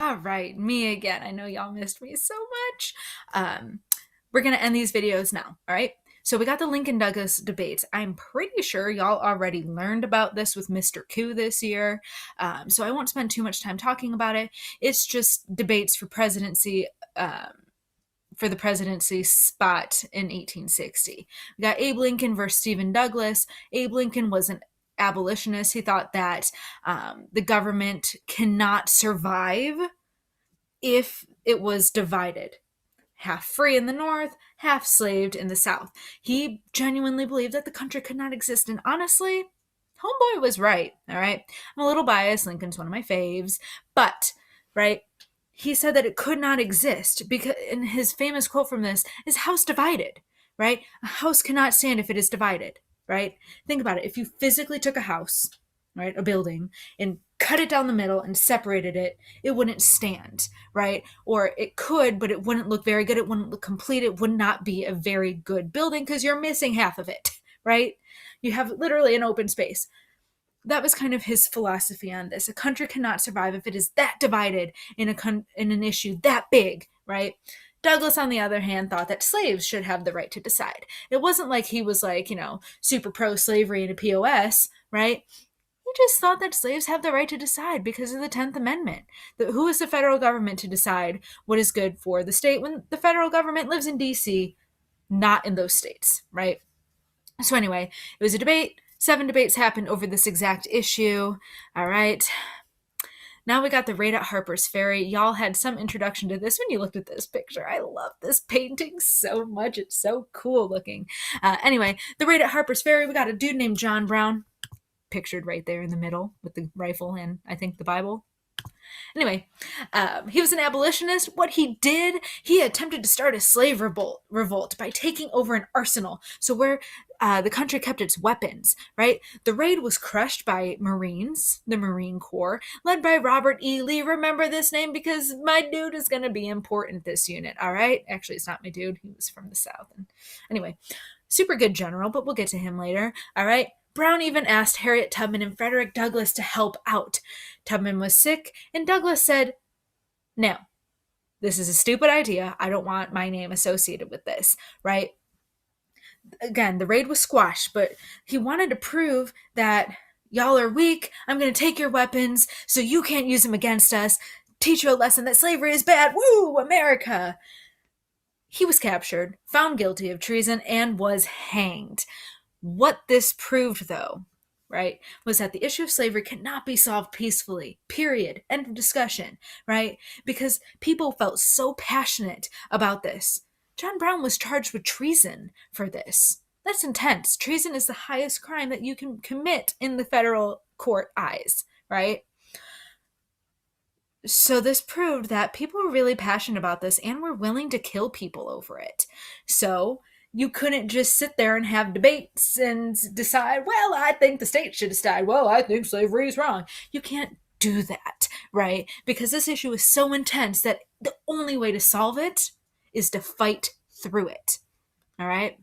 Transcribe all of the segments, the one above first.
All right, me again. I know y'all missed me so much. We're going to end these videos now, all right? So we got the Lincoln Douglas debates. I'm pretty sure y'all already learned about this with Mr. Coup this year, so I won't spend too much time talking about it. It's just debates for presidency, for the presidency spot in 1860. We got Abe Lincoln versus Stephen Douglas. Abe Lincoln was an abolitionist. He thought that the government cannot survive if it was divided, half free in the North, half slaved in the South. He genuinely believed that the country could not exist, and honestly, homeboy was right, all right? I'm a little biased. Lincoln's one of my faves, but, right, he said that it could not exist because, and his famous quote from this is, house divided, right? A house cannot stand if it is divided, right? Think about it. If you physically took a house, right, a building, and cut it down the middle and separated it, it wouldn't stand, right? Or it could, but it wouldn't look very good. It wouldn't look complete. It would not be a very good building because you're missing half of it, right? You have literally an open space. That was kind of his philosophy on this. A country cannot survive if it is that divided in an issue that big, right? Douglas, on the other hand, thought that slaves should have the right to decide. It wasn't like he was like, super pro-slavery and a POS, right? He just thought that slaves have the right to decide because of the 10th Amendment. Who is the federal government to decide what is good for the state when the federal government lives in D.C., not in those states, right? So anyway, it was a debate. 7 debates happened over this exact issue. All right. Now we got the raid at Harper's Ferry. Y'all had some introduction to this when you looked at this picture. I love this painting so much. It's so cool looking. Anyway, the raid at Harper's Ferry, we got a dude named John Brown, pictured right there in the middle with the rifle and I think the Bible. Anyway, he was an abolitionist. What he did, he attempted to start a slave revolt by taking over an arsenal. So where the country kept its weapons, right? The raid was crushed by Marines, the Marine Corps, led by Robert E. Lee. Remember this name because my dude is going to be important this unit, all right? Actually, it's not my dude. He was from the South. And anyway, super good general, but we'll get to him later, all right? Brown even asked Harriet Tubman and Frederick Douglass to help out. Tubman was sick, and Douglass said, no, this is a stupid idea. I don't want my name associated with this, right? Again, the raid was squashed, but he wanted to prove that y'all are weak. I'm going to take your weapons so you can't use them against us. Teach you a lesson that slavery is bad. Woo, America! He was captured, found guilty of treason, and was hanged. What this proved, though, right, was that the issue of slavery cannot be solved peacefully, period, end of discussion, right? Because people felt so passionate about this. John Brown was charged with treason for this. That's intense. Treason is the highest crime that you can commit in the federal court eyes, right? So this proved that people were really passionate about this and were willing to kill people over it. So you couldn't just sit there and have debates and decide, well, I think the state should decide, well, I think slavery is wrong. You can't do that, right? Because this issue is so intense that the only way to solve it is to fight through it, all right?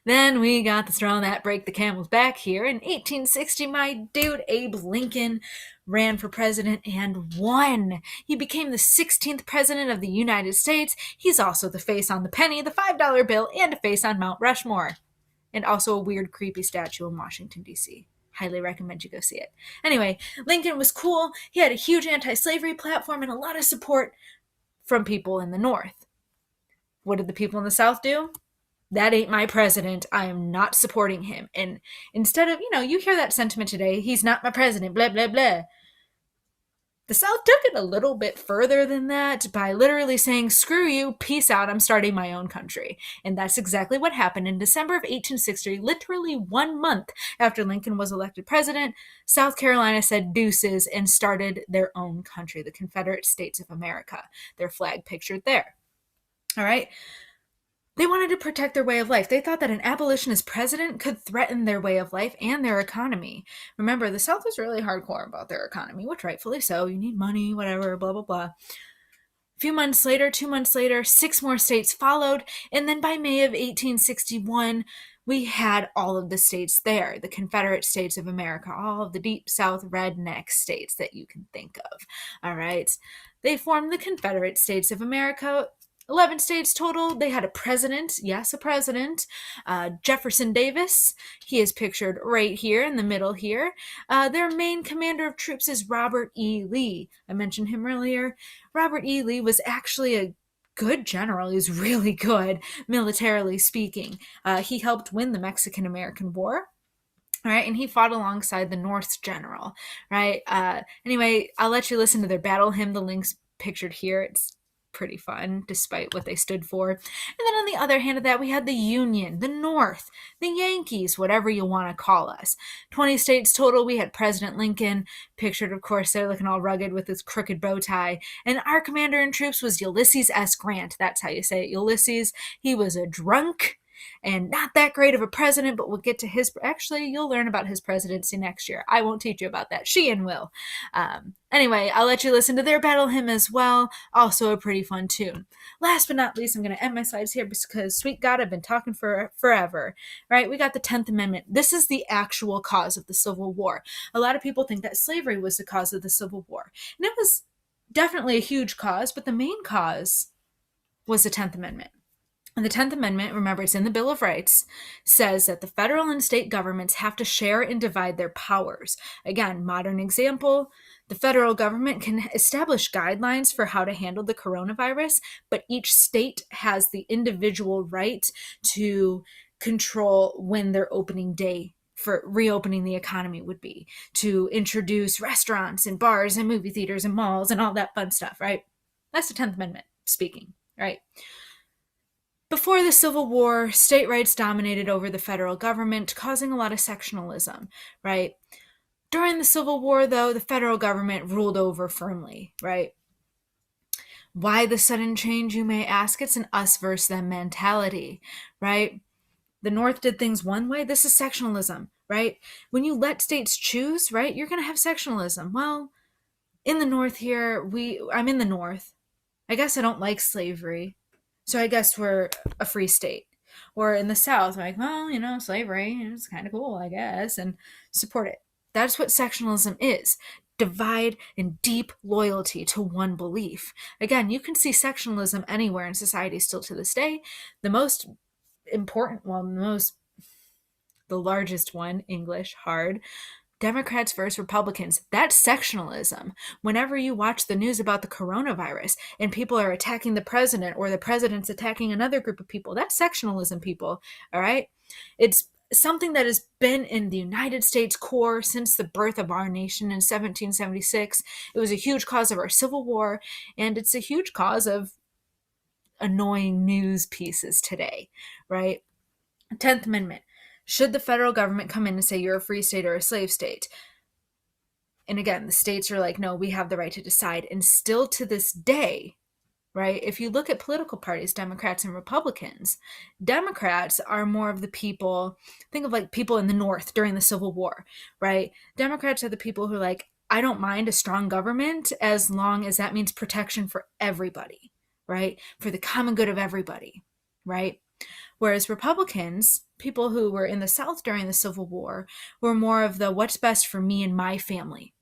Then we got the straw that broke the camel's back here. In 1860, my dude Abe Lincoln ran for president and won. He became the 16th president of the United States. He's also the face on the penny, the $5 bill, and a face on Mount Rushmore. And also a weird, creepy statue in Washington, D.C. Highly recommend you go see it. Anyway, Lincoln was cool. He had a huge anti-slavery platform and a lot of support from people in the North. What did the people in the South do? That ain't my president. I am not supporting him. And instead of, you hear that sentiment today, he's not my president, blah, blah, blah. The South took it a little bit further than that by literally saying, screw you, peace out, I'm starting my own country. And that's exactly what happened. In December of 1860, literally 1 month after Lincoln was elected president, South Carolina said deuces and started their own country, the Confederate States of America. Their flag pictured there. All right? They wanted to protect their way of life. They thought that an abolitionist president could threaten their way of life and their economy. Remember, the South was really hardcore about their economy, which rightfully so. You need money, whatever, blah, blah, blah. A few months later, 2 months later, 6 more states followed. And then by May of 1861, we had all of the states there, the Confederate States of America, all of the deep South redneck states that you can think of. All right. They formed the Confederate States of America. 11 states total. They had a president. Yes, a president. Jefferson Davis. He is pictured right here in the middle here. Their main commander of troops is Robert E. Lee. I mentioned him earlier. Robert E. Lee was actually a good general. He was really good, militarily speaking. He helped win the Mexican-American War. All right, and he fought alongside the North's general, right? Anyway, I'll let you listen to their battle hymn. The link's pictured here. It's pretty fun, despite what they stood for. And then on the other hand of that, we had the Union, the North, the Yankees, whatever you want to call us. 20 states total. We had President Lincoln, pictured, of course, there looking all rugged with his crooked bow tie. And our commander in troops was Ulysses S. Grant. That's how you say it, Ulysses. He was a drunk and not that great of a president, but we'll get to his. Actually, you'll learn about his presidency next year. I won't teach you about that. Sheehan will. Anyway, I'll let you listen to their battle hymn as well. Also a pretty fun tune. Last but not least, I'm going to end my slides here because, sweet God, I've been talking for forever. Right? We got the 10th Amendment. This is the actual cause of the Civil War. A lot of people think that slavery was the cause of the Civil War. And it was definitely a huge cause, but the main cause was the 10th Amendment. And the 10th Amendment, remember, it's in the Bill of Rights, says that the federal and state governments have to share and divide their powers. Again, modern example, the federal government can establish guidelines for how to handle the coronavirus, but each state has the individual right to control when their opening day for reopening the economy would be, to introduce restaurants and bars and movie theaters and malls and all that fun stuff, right? That's the 10th Amendment speaking, right? Before the Civil War, state rights dominated over the federal government, causing a lot of sectionalism, right? During the Civil War, though, the federal government ruled over firmly, right? Why the sudden change, you may ask? It's an us versus them mentality, right? The North did things one way. This is sectionalism, right? When you let states choose, right, you're going to have sectionalism. Well, in the North here, I'm in the North. I guess I don't like slavery. So I guess we're a free state. Or in the South, like, well, slavery is kind of cool, I guess, and support it. That's what sectionalism is. Divide and deep loyalty to one belief. Again, you can see sectionalism anywhere in society still to this day. The most important one, the largest one, English, hard, Democrats versus Republicans. That's sectionalism. Whenever you watch the news about the coronavirus and people are attacking the president or the president's attacking another group of people, that's sectionalism, people. All right? It's something that has been in the United States core since the birth of our nation in 1776. It was a huge cause of our Civil War, and it's a huge cause of annoying news pieces today, right? 10th Amendment. Should the federal government come in and say you're a free state or a slave state? And again, the states are like, no, we have the right to decide. And still to this day, right, if you look at political parties, Democrats and Republicans, Democrats are more of the people, think of like people in the North during the Civil War, right? Democrats are the people who are like, I don't mind a strong government as long as that means protection for everybody, right? For the common good of everybody, right? Whereas Republicans, people who were in the South during the Civil War, were more of the what's best for me and my family,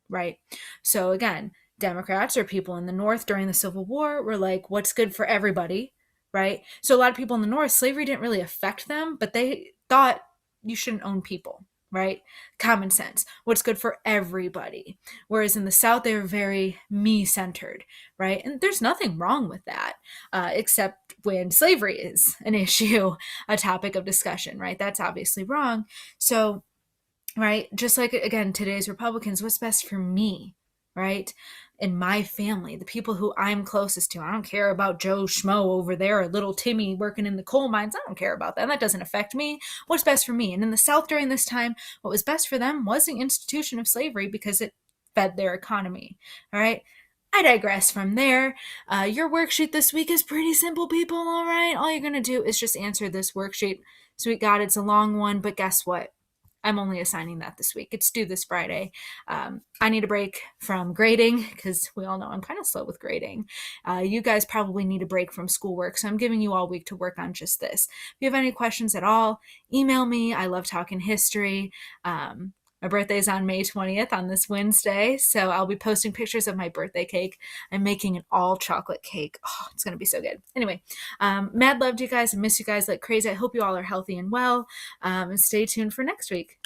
right? So again, Democrats or people in the North during the Civil War were like, what's good for everybody, right? So a lot of people in the North, slavery didn't really affect them, but they thought you shouldn't own people, right? Common sense. What's good for everybody. Whereas in the South, they were very me-centered, right? And there's nothing wrong with that, except when slavery is an issue, a topic of discussion, right? That's obviously wrong. So, right, just like, again, today's Republicans, what's best for me, right? And my family, the people who I'm closest to. I don't care about Joe Schmo over there or little Timmy working in the coal mines. I don't care about that. That doesn't affect me. What's best for me? And in the South during this time, what was best for them was the institution of slavery because it fed their economy, all right? I digress from there. Your worksheet this week is pretty simple, people, all right? All you're going to do is just answer this worksheet. Sweet God, it's a long one, but guess what? I'm only assigning that this week. It's due this Friday. I need a break from grading because we all know I'm kind of slow with grading. You guys probably need a break from schoolwork, so I'm giving you all week to work on just this. If you have any questions at all, email me. I love talking history. My birthday is on May 20th on this Wednesday, so I'll be posting pictures of my birthday cake. I'm making an all chocolate cake. Oh, it's going to be so good. Anyway, mad love to you guys. I miss you guys like crazy. I hope you all are healthy and well, and stay tuned for next week.